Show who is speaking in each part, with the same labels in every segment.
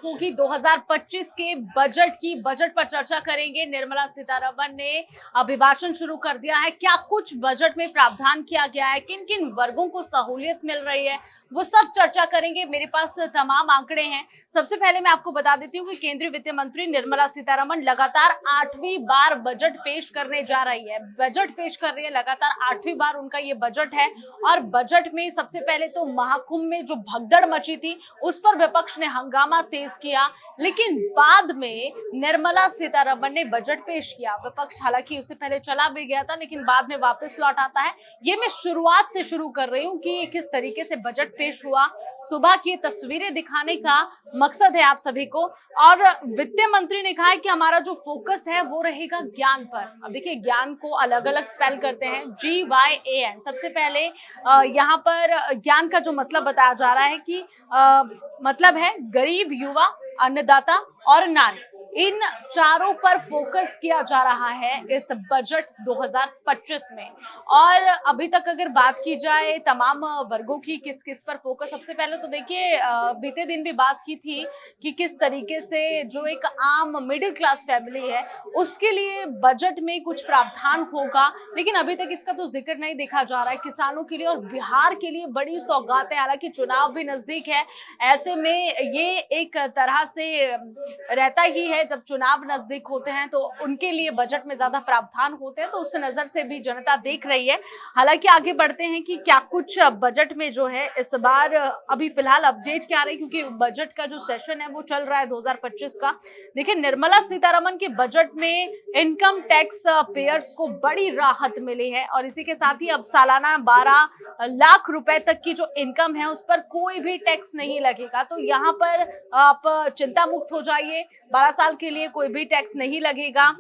Speaker 1: होगी 2025 के बजट की। बजट पर चर्चा करेंगे। निर्मला सीतारमण ने अभिभाषण शुरू कर दिया है। क्या कुछ बजट में प्रावधान किया गया है, किन किन वर्गों को सहूलियत मिल रही है, वो सब चर्चा करेंगे। मेरे पास तमाम आंकड़े हैं। सबसे पहले मैं आपको बता देती हूँ कि केंद्रीय वित्त मंत्री निर्मला सीतारमण लगातार 8वीं बार बजट पेश करने जा रही है। बजट पेश कर रही है लगातार 8वीं बार उनका ये बजट है। और बजट में सबसे पहले तो महाकुंभ में जो भगदड़ मची थी उस पर विपक्ष ने हंगामा तेज किया, लेकिन बाद में निर्मला सीतारमण ने बजट पेश किया। विपक्ष हालांकि उससे पहले चला भी गया था, लेकिन बाद में वापस लौट आता है। ये मैं शुरुआत से शुरू कर रही हूँ कि किस तरीके से बजट पेश हुआ। सुबह की तस्वीरें दिखाने का मकसद है आप सभी को। और वित्त मंत्री ने कहा है कि हमारा जो फोकस है वो रहेगा ज्ञान पर। अब देखिए, ज्ञान को अलग अलग स्पेल करते हैं, GYAN। सबसे पहले यहाँ पर ज्ञान का जो मतलब बताया जा रहा है कि मतलब है गरीब, युवा, अन्नदाता और नारी। इन चारों पर फोकस किया जा रहा है इस बजट 2025 में। और अभी तक अगर बात की जाए तमाम वर्गों की, किस किस पर फोकस, सबसे पहले तो देखिए बीते दिन भी बात की थी कि किस तरीके से जो एक आम मिडिल क्लास फैमिली है उसके लिए बजट में कुछ प्रावधान होगा, लेकिन अभी तक इसका तो जिक्र नहीं देखा जा रहा है। किसानों के लिए और बिहार के लिए बड़ी सौगात है। हालांकि चुनाव भी नजदीक है, ऐसे में ये एक तरह से रहता ही है, जब चुनाव नजदीक होते हैं तो उनके लिए बजट में ज्यादा प्रावधान होते हैं, तो उस नजर से भी जनता देख रही है। हालांकि आगे बढ़ते हैं कि क्या कुछ बजट में जो है इस बार अभी फिलहाल अपडेट क्या रही, क्योंकि बजट का जो सेशन है वो चल रहा है 2025 का। देखिए, निर्मला सीतारमण के बजट में इनकम टैक्स पेयर्स को बड़ी राहत मिली है और इसी के साथ ही अब सालाना 12 लाख रुपए तक की जो इनकम है उस पर कोई भी टैक्स नहीं लगेगा। तो यहाँ पर आप चिंता मुक्त हो जाइए, 12 साल के लिए कोई भी टैक्स नहीं लगेगा।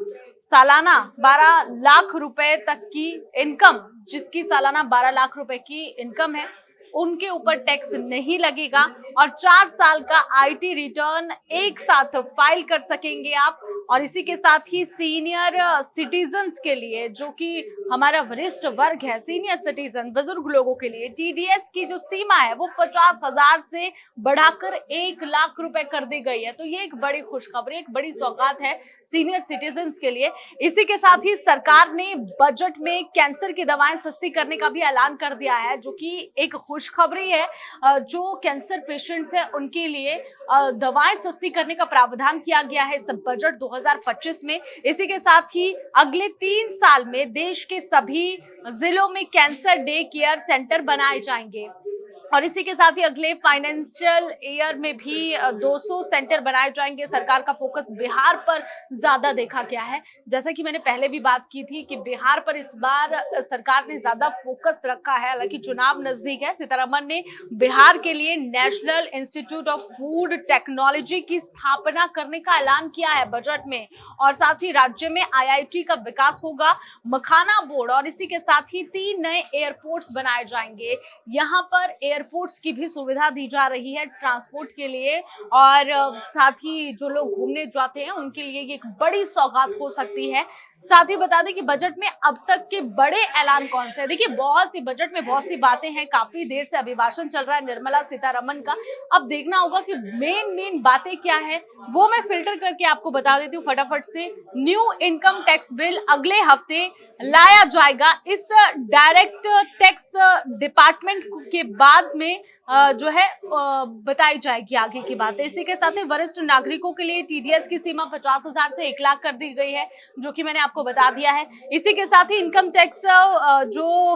Speaker 1: सालाना 12 लाख रुपए तक की इनकम, जिसकी सालाना 12 लाख रुपए की इनकम है, उनके ऊपर टैक्स नहीं लगेगा। और 4 साल का IT रिटर्न एक साथ फाइल कर सकेंगे आप। और इसी के साथ ही सीनियर सिटीजन्स के लिए, जो कि हमारा वरिष्ठ वर्ग है, सीनियर सिटीजन बुजुर्ग लोगों के लिए TDS की जो सीमा है वो 50,000 से बढ़ाकर 1 लाख रुपए कर दी गई है। तो ये एक बड़ी खुशखबरी, एक बड़ी सौगात है सीनियर सिटीजन्स के लिए। इसी के साथ ही सरकार ने बजट में कैंसर की दवाएं सस्ती करने का भी ऐलान कर दिया है, जो कि एक खुशखबरी है। जो कैंसर पेशेंट्स हैं उनके लिए दवाएं सस्ती करने का प्रावधान किया गया है इस बजट 2025 में। इसी के साथ ही अगले 3 साल में देश के सभी जिलों में कैंसर डे केयर सेंटर बनाए जाएंगे। और इसी के साथ ही अगले फाइनेंशियल ईयर में भी 200 सेंटर बनाए जाएंगे। सरकार का फोकस बिहार पर ज्यादा देखा गया है। जैसा कि मैंने पहले भी बात की थी कि बिहार पर इस बार सरकार ने ज्यादा फोकस रखा है। हालांकि चुनाव नजदीक है, सीतारमण ने बिहार के लिए national institute of food technology की स्थापना करने का ऐलान किया है बजट में। और साथ ही राज्य में IIT का विकास होगा, मखाना बोर्ड, और इसी के साथ ही 3 नए एयरपोर्ट्स बनाए जाएंगे। यहाँ पर एयरपोर्ट्स की भी सुविधा दी जा रही है ट्रांसपोर्ट के लिए। और साथ ही जो लोग घूमने जाते हैं उनके लिए ये एक बड़ी सौगात हो सकती है। साथ ही बता दें कि बजट में अब तक के बड़े ऐलान कौन से हैं। देखिए, बहुत सी बजट में बहुत सी बातें हैं, काफी देर से अभिभाषण चल रहा है निर्मला सीतारमण का। अब देखना होगा कि मेन बातें क्या है, वो मैं फिल्टर करके आपको बता देती हूँ फटाफट से। न्यू इनकम टैक्स बिल अगले हफ्ते लाया जाएगा। इस डायरेक्ट टैक्स डिपार्टमेंट के बाद में जो है बताई जाएगी आगे की बातें। इसी के साथ ही वरिष्ठ नागरिकों के लिए TDS की सीमा 50,000 से 1 लाख कर दी गई है, जो कि मैंने आपको बता दिया है। इसी के साथ ही इनकम टैक्स जो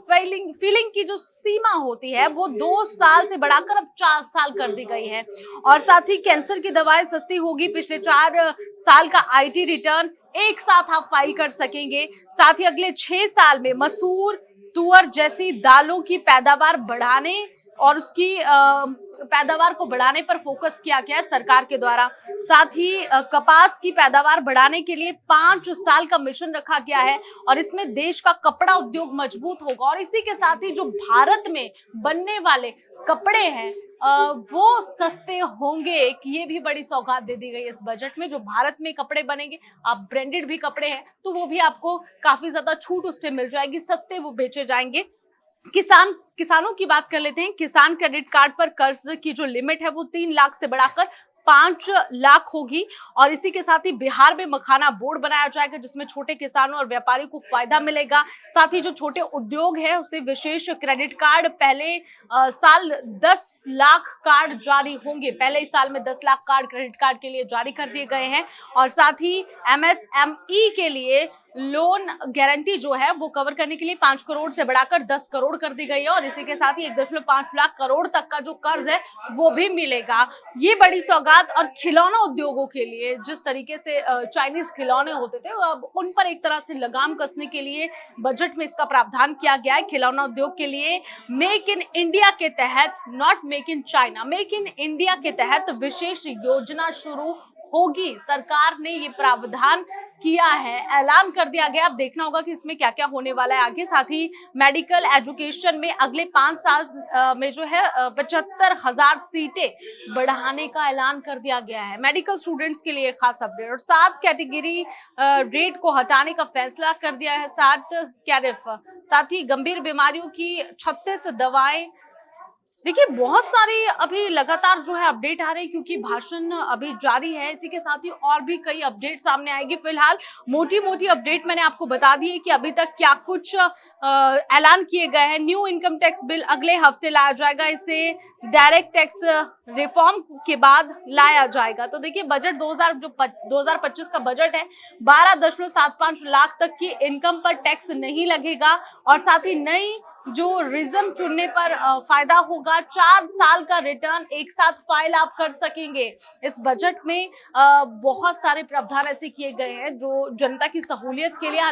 Speaker 1: फीलिंग की जो सीमा होती है वो 2 साल से बढ़ाकर अब 4 साल कर दी गई है। और साथ ही कैंसर की दवाएं सस्ती होगी। पिछले 4 साल का IT रिटर्न एक साथ आप फाइल कर सकेंगे। साथ ही अगले 6 साल में मसूर, तुअर जैसी दालों की पैदावार बढ़ाने और उसकी पैदावार को बढ़ाने पर फोकस किया गया है सरकार के द्वारा। साथ ही कपास की पैदावार बढ़ाने के लिए 5 साल का मिशन रखा गया है और इसमें देश का कपड़ा उद्योग मजबूत होगा। और इसी के साथ ही जो भारत में बनने वाले कपड़े हैं वो सस्ते होंगे, कि ये भी बड़ी सौगात दे दी गई इस बजट में। जो भारत में कपड़े बनेंगे, आप ब्रांडेड भी कपड़े हैं तो वो भी आपको काफी ज्यादा छूट उस पर मिल जाएगी, सस्ते वो बेचे जाएंगे। किसानों की बात कर लेते हैं। किसान क्रेडिट कार्ड पर कर्ज की जो लिमिट है वो 3 लाख से बढ़ाकर 5 लाख होगी। और इसी के साथ ही बिहार में मखाना बोर्ड बनाया जाएगा जिसमें छोटे किसानों और व्यापारियों को फायदा मिलेगा। साथ ही जो छोटे उद्योग है उसे विशेष क्रेडिट कार्ड, पहले साल 10 लाख कार्ड जारी होंगे। पहले ही साल में 10 लाख कार्ड क्रेडिट कार्ड के लिए जारी कर दिए गए हैं। और साथ ही MSME के लिए लोन गारंटी जो है वो कवर करने के लिए 5 करोड़ से बढ़ाकर 10 करोड़ कर दी गई है। और इसी के साथ ही 1.5 लाख करोड़ तक का जो कर्ज है वो भी मिलेगा। ये बड़ी सौगात। और खिलौना उद्योगों के लिए जिस तरीके से चाइनीज खिलौने होते थे, अब उन पर एक तरह से लगाम कसने के लिए बजट में इसका प्रावधान किया गया है। खिलौना उद्योग के लिए मेक इन इंडिया के तहत, not make in China, make in India के तहत विशेष योजना शुरू होगी। सरकार ने ये प्रावधान किया है, ऐलान कर दिया गया। अब देखना होगा कि इसमें क्या क्या होने वाला है आगे। साथ ही मेडिकल एजुकेशन में अगले 5 साल में जो है 75,000 सीटें बढ़ाने का ऐलान कर दिया गया है। मेडिकल स्टूडेंट्स के लिए खास अपडेट। और 7 कैटेगरी रेट को हटाने का फैसला कर दिया है। 7 कैरिफ, साथ ही गंभीर बीमारियों की 36 दवाएं। देखिए बहुत सारी अभी लगातार जो है अपडेट आ रही है क्योंकि भाषण अभी जारी है। इसी के साथ ही और भी कई अपडेट सामने आएगी। फिलहाल मोटी मोटी अपडेट मैंने आपको बता दी है कि अभी तक क्या कुछ ऐलान किए गए हैं। न्यू इनकम टैक्स बिल अगले हफ्ते लाया जाएगा। इसे डायरेक्ट टैक्स रिफॉर्म के बाद लाया जाएगा। तो देखिए बजट 2025 का बजट है। 12.75 लाख तक की इनकम पर टैक्स नहीं लगेगा। और साथ ही नई जो रिज्म चुनने पर फायदा होगा। 4 साल का रिटर्न एक साथ फाइल आप कर सकेंगे। इस बजट में बहुत सारे प्रावधान ऐसे किए गए हैं जो जनता की सहूलियत के लिए